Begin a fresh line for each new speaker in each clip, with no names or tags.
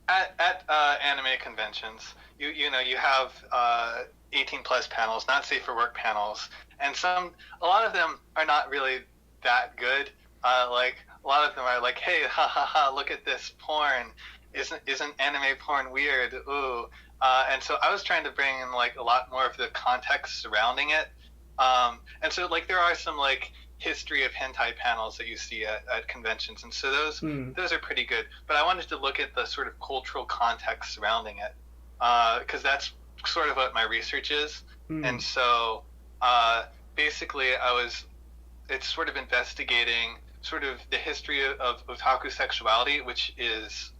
At anime conventions, you have 18 plus panels, not safe for work panels, and a lot of them are not really that good. Like a lot of them are like, hey, ha ha ha, look at this porn. Isn't anime porn weird? Ooh. And so I was trying to bring in like a lot more of the context surrounding it. And so like there are some like history of hentai panels that you see at conventions, and so
Mm.
those are pretty good. But I wanted to look at the sort of cultural context surrounding it, because that's sort of what my research is. And
Mm.
so basically, it's sort of investigating sort of the history of otaku sexuality, which is,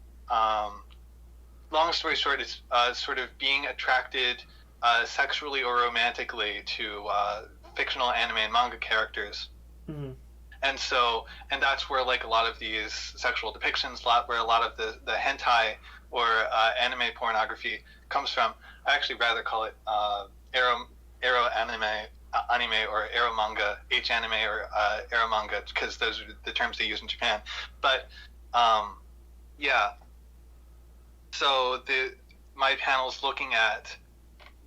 long story short, it's sort of being attracted sexually or romantically to fictional anime and manga characters.
Mm.
And that's where like a lot of these sexual depictions, where a lot of the hentai or anime pornography comes from. I actually rather call it ero anime or ero manga, H anime or ero manga, because those are the terms they use in Japan. But um, yeah, so the my panel's looking at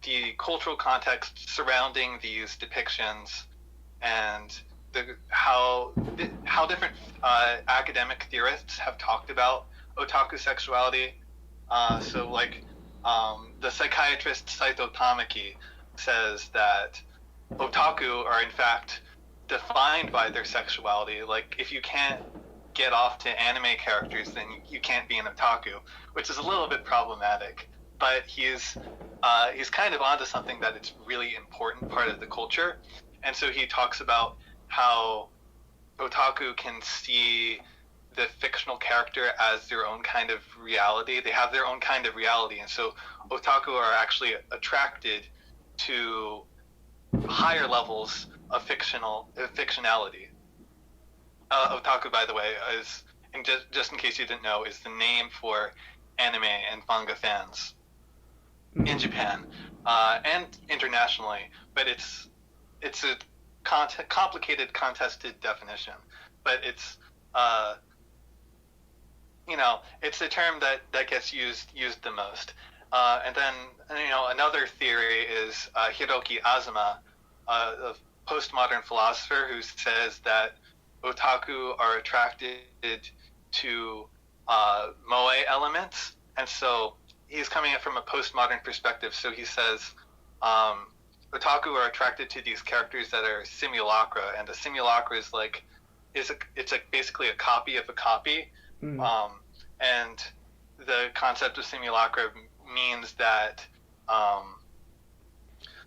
the cultural context surrounding these depictions and how different academic theorists have talked about otaku sexuality. So like the psychiatrist Saito Tamaki says that otaku are in fact defined by their sexuality. Like if you can't get off to anime characters, then you can't be an otaku, which is a little bit problematic. But he's kind of onto something that it's really important part of the culture, and so he talks about how otaku can see the fictional character as their own kind of reality. They have their own kind of reality, and so otaku are actually attracted to higher levels of fictionality. Otaku, by the way, is, and just in case you didn't know, is the name for anime and manga fans in
Mm.
Japan and internationally. But it's a complicated, contested definition. But uh, it's a term that gets used the most. And then another theory is Hiroki Asuma, a postmodern philosopher who says that otaku are attracted to moe elements, and so he's coming at from a postmodern perspective. So he says otaku are attracted to these characters that are simulacra, and a simulacra it's basically a copy of a copy,
Mm.
um, and the concept of simulacra means that um,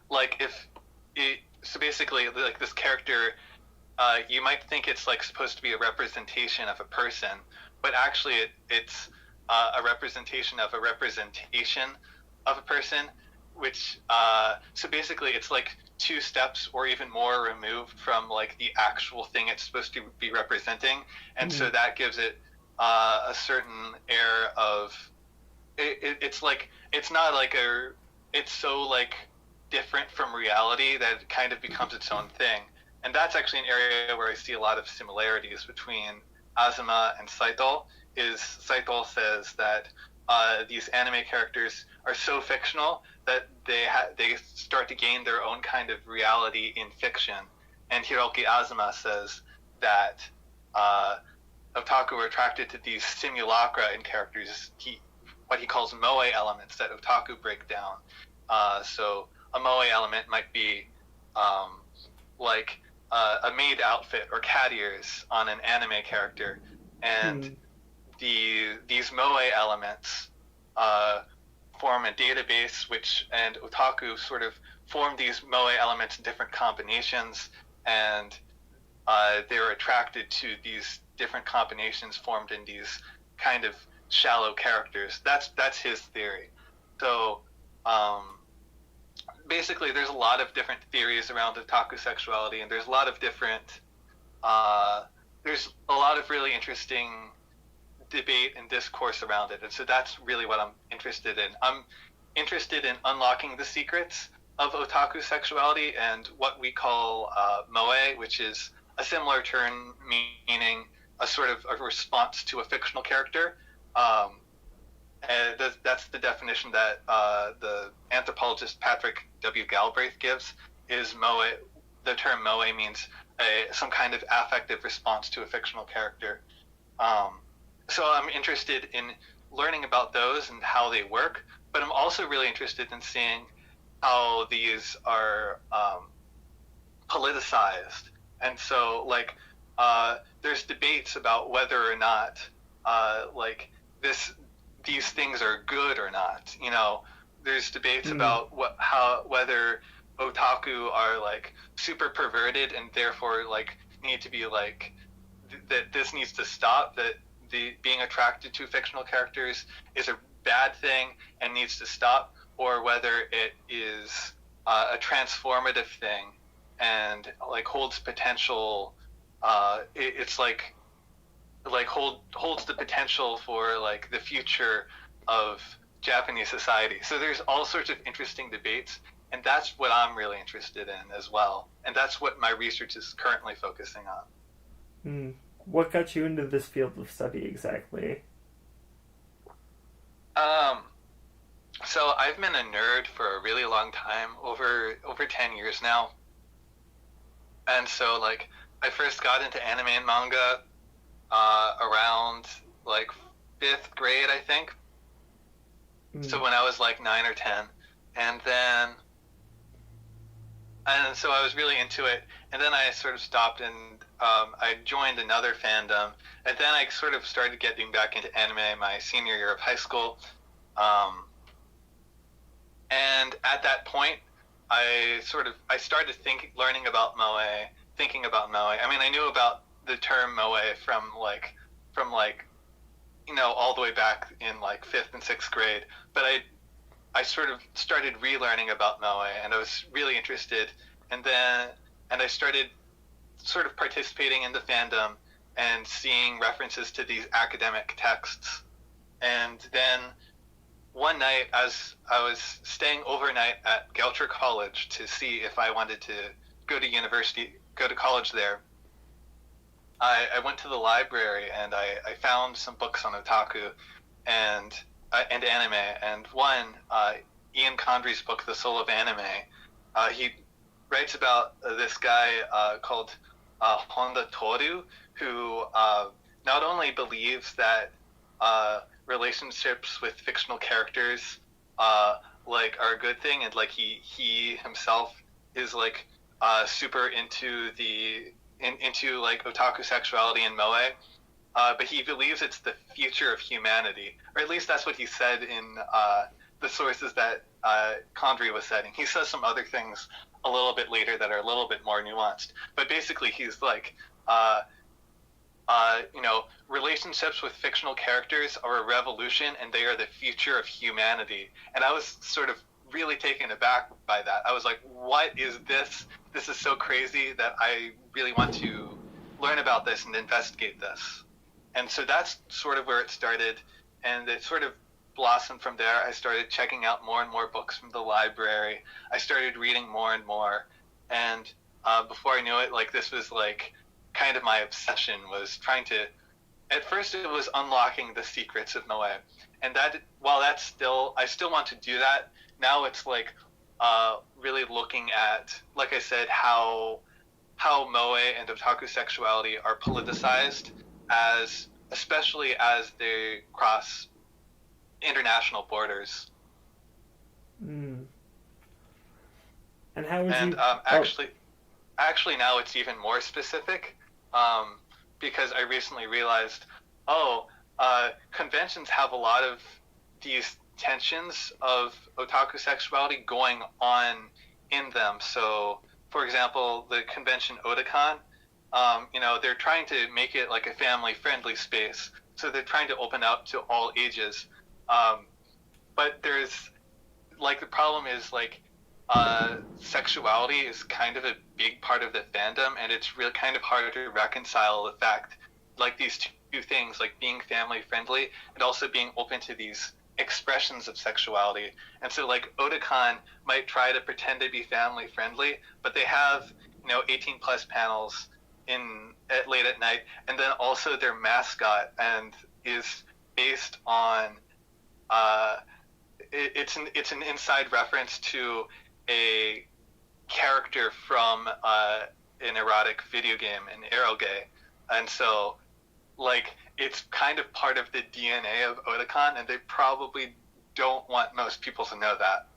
like if it, so basically like this character, you might think it's like supposed to be a representation of a person, but actually it's a representation of a representation of a person, which so basically it's like two steps or even more removed from like the actual thing it's supposed to be representing, and so
Mm.
that gives it a certain air of it's like it's not like it's so like different from reality that it kind of becomes its own thing. And that's actually an area where I see a lot of similarities between Azuma and Saito. Is Saito says that these anime characters are so fictional that they start to gain their own kind of reality in fiction, and Hiroki Azuma says that uh, otaku are attracted to these simulacra in characters. What he calls moe elements that otaku break down. So a moe element might be like a maid outfit or cat ears on an anime character, and
Mm.
these moe elements form a database, and otaku sort of form these moe elements in different combinations, and they're attracted to these different combinations formed in these kind of shallow characters. That's his theory. So basically, there's a lot of different theories around otaku sexuality, and uh, there's a lot of really interesting debate and discourse around it, and so that's really what I'm interested in. I'm interested in unlocking the secrets of otaku sexuality and what we call moe, which is a similar term meaning a sort of a response to a fictional character. Um, that's the definition that the anthropologist Patrick W. Galbraith gives, is moe. The term moe means some kind of affective response to a fictional character. So I'm interested in learning about those and how they work, but I'm also really interested in seeing how these are politicized. And so, like, there's debates about whether or not, like, these things are good or not. You know, there's debates about whether otaku are like super perverted and therefore like need to be like that this needs to stop, that the being attracted to fictional characters is a bad thing and needs to stop, or whether it is a transformative thing and like holds potential. It's like holds the potential for like the future of Japanese society. So there's all sorts of interesting debates, and that's what I'm really interested in as well. And that's what my research is currently focusing on.
What got you into this field of study exactly?
So I've been a nerd for a really long time, over 10 years now. And so like I first got into anime and manga around like 5th grade, I think. So when I was like 9 or 10, and so I was really into it, and then I sort of stopped, and I joined another fandom, and then I sort of started getting back into anime my senior year of high school, and at that point, I started learning about moe, thinking about moe. I mean, I knew about the term moe from you know, all the way back in like 5th and 6th grade, but I sort of started relearning about moe, and I was really interested, and I started sort of participating in the fandom and seeing references to these academic texts. And then one night, as I was staying overnight at Goucher College to see if I wanted to go to college there, I went to the library and I found some books on otaku and anime, and one, Ian Condry's book, The Soul of Anime. He writes about this guy called Honda Toru, who not only believes that relationships with fictional characters like are a good thing, and like he himself is like super into into like otaku sexuality and moe, but he believes it's the future of humanity, or at least that's what he said in the sources that Condry was citing. He says some other things a little bit later that are a little bit more nuanced, but basically he's like, you know, relationships with fictional characters are a revolution, and they are the future of humanity. And I was sort of really taken aback by that. I was like, what is this? This is so crazy that I really want to learn about this and investigate this. And so that's sort of where it started, and it sort of blossomed from there. I started checking out more and more books from the library. I started reading more and more, and before I knew it, like this was like kind of my obsession, was trying to, at first it was unlocking the secrets of moe, and that, while that's still, I still want to do that, now it's like really looking at, like I said, how moe and otaku sexuality are politicized, especially as they cross international borders.
And how would
and
you?
Actually now it's even more specific, because I recently realized, conventions have a lot of these tensions of otaku sexuality going on in them. So, for example, the convention Otakon, you know, they're trying to make it like a family-friendly space. So they're trying to open up to all ages. But there's, like, the problem is, like, sexuality is kind of a big part of the fandom, and it's really kind of hard to reconcile the fact, like, these two things, like being family-friendly and also being open to these expressions of sexuality. And so, like, Otakon might try to pretend to be family-friendly, but they have, you know, 18-plus panels late at night, and then also their mascot is based on it's an inside reference to a character from an erotic video game, an eroge, and so like it's kind of part of the DNA of Otakon, and they probably don't want most people to know that.